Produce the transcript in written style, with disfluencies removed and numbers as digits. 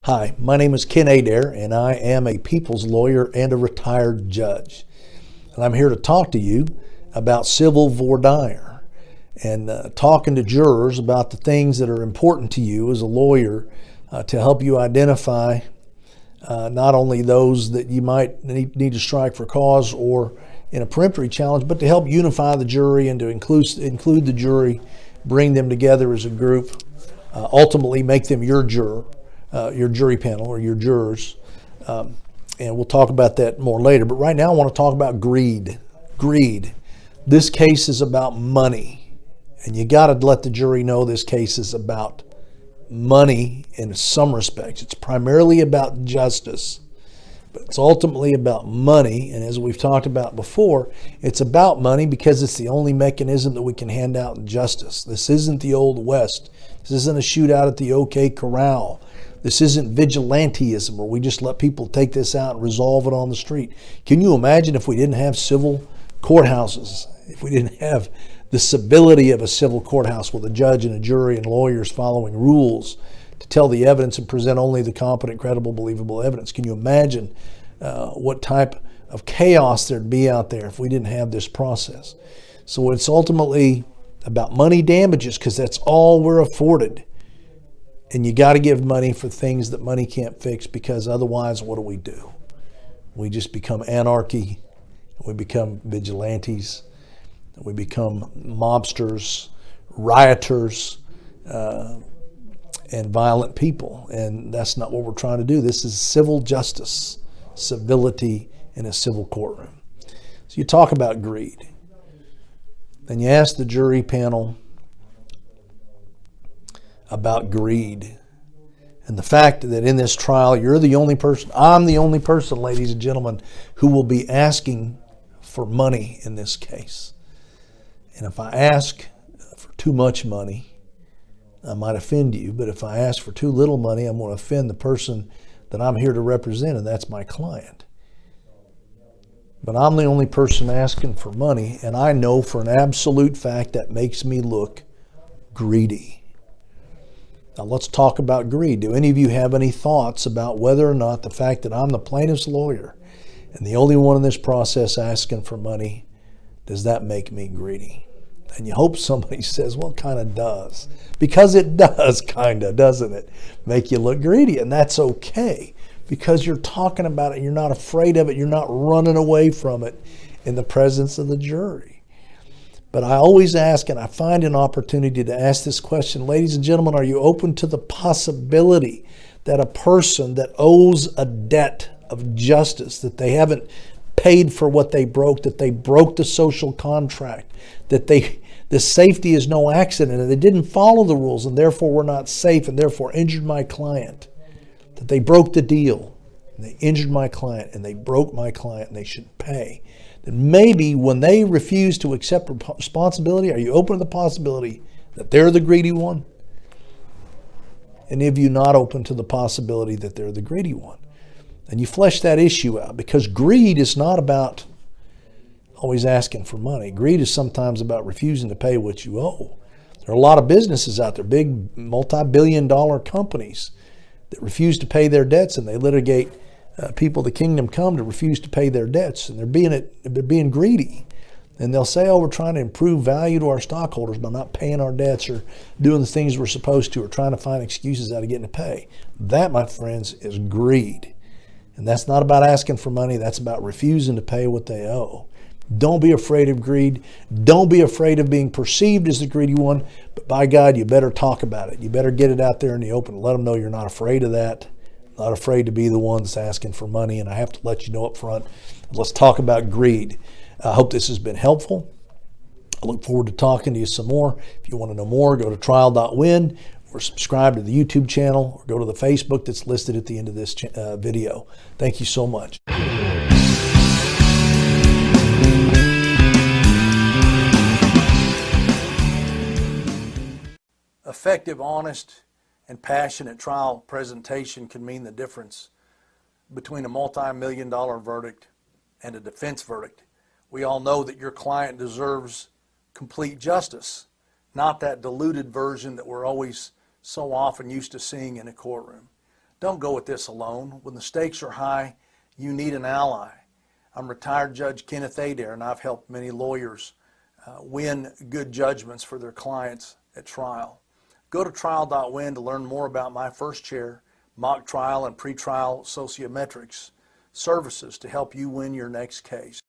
Hi, my name is Ken Adair, and I am a people's lawyer and a retired judge. And I'm here to talk to you about civil voir dire and talking to jurors about the things that are important to you as a lawyer to help you identify not only those that you might need to strike for cause or in a peremptory challenge, but to help unify the jury and to include the jury, bring them together as a group, ultimately make them your jury panel or your jurors. And we'll talk about that more later. But right now I want to talk about greed. Greed. This case is about money. And you got to let the jury know this case is about money in some respects. It's primarily about justice, but it's ultimately about money. And as we've talked about before, it's about money because it's the only mechanism that we can hand out justice. This isn't the Old West. This isn't a shootout at the OK Corral. This isn't vigilantism where we just let people take this out and resolve it on the street. Can you imagine if we didn't have civil courthouses, if we didn't have the civility of a civil courthouse with a judge and a jury and lawyers following rules to tell the evidence and present only the competent, credible, believable evidence? Can you imagine what type of chaos there'd be out there if we didn't have this process? So it's ultimately about money damages because that's all we're afforded. And you got to give money for things that money can't fix, because otherwise what do? We just become anarchy. We become vigilantes. We become mobsters, rioters, and violent people. And that's not what we're trying to do. This is civil justice, civility in a civil courtroom. So you talk about greed. Then you ask the jury panel about greed and the fact that in this trial you're the only person, I'm the only person, ladies and gentlemen, who will be asking for money in this case. And if I ask for too much money, I might offend you, but if I ask for too little money, I'm going to offend the person that I'm here to represent, and that's my client. But I'm the only person asking for money, and I know for an absolute fact that makes me look greedy. Now let's talk about greed. Do any of you have any thoughts about whether or not the fact that I'm the plaintiff's lawyer and the only one in this process asking for money, does that make me greedy? And you hope somebody says, well, it kind of does. Because it does, kind of, doesn't it? Make you look greedy. And that's okay, because you're talking about it. You're not afraid of it. You're not running away from it in the presence of the jury. But I always ask, and I find an opportunity to ask this question, ladies and gentlemen, are you open to the possibility that a person that owes a debt of justice, that they haven't paid for what they broke, that they broke the social contract, that the safety is no accident, and they didn't follow the rules and therefore were not safe and therefore injured my client, that they broke the deal and they injured my client and they broke my client and they should pay? Then maybe when they refuse to accept responsibility, are you open to the possibility that they're the greedy one? Any of you not open to the possibility that they're the greedy one? And you flesh that issue out, because greed is not about always asking for money. Greed is sometimes about refusing to pay what you owe. There are a lot of businesses out there, big multi-billion-dollar companies that refuse to pay their debts, and they litigate people of the kingdom come to refuse to pay their debts, and they're being greedy. And they'll say, oh, we're trying to improve value to our stockholders by not paying our debts or doing the things we're supposed to, or trying to find excuses out of getting to pay. That, my friends, is greed. And that's not about asking for money. That's about refusing to pay what they owe. Don't be afraid of greed. Don't be afraid of being perceived as the greedy one. But by God, you better talk about it. You better get it out there in the open. Let them know you're not afraid of that. Not afraid to be the one that's asking for money. And I have to let you know up front. Let's talk about greed. I hope this has been helpful. I look forward to talking to you some more. If you want to know more, go to Trial.Win or subscribe to the YouTube channel, or go to the Facebook that's listed at the end of this video. Thank you so much. Effective, honest, and passionate trial presentation can mean the difference between a multi-million-dollar verdict and a defense verdict. We all know that your client deserves complete justice, not that diluted version that we're always so often used to seeing in a courtroom. Don't go at this alone. When the stakes are high, you need an ally. I'm retired Judge Kenneth Adair, and I've helped many lawyers win good judgments for their clients at trial. Go to Trial.Win to learn more about my first chair, mock trial, and pretrial sociometrics services to help you win your next case.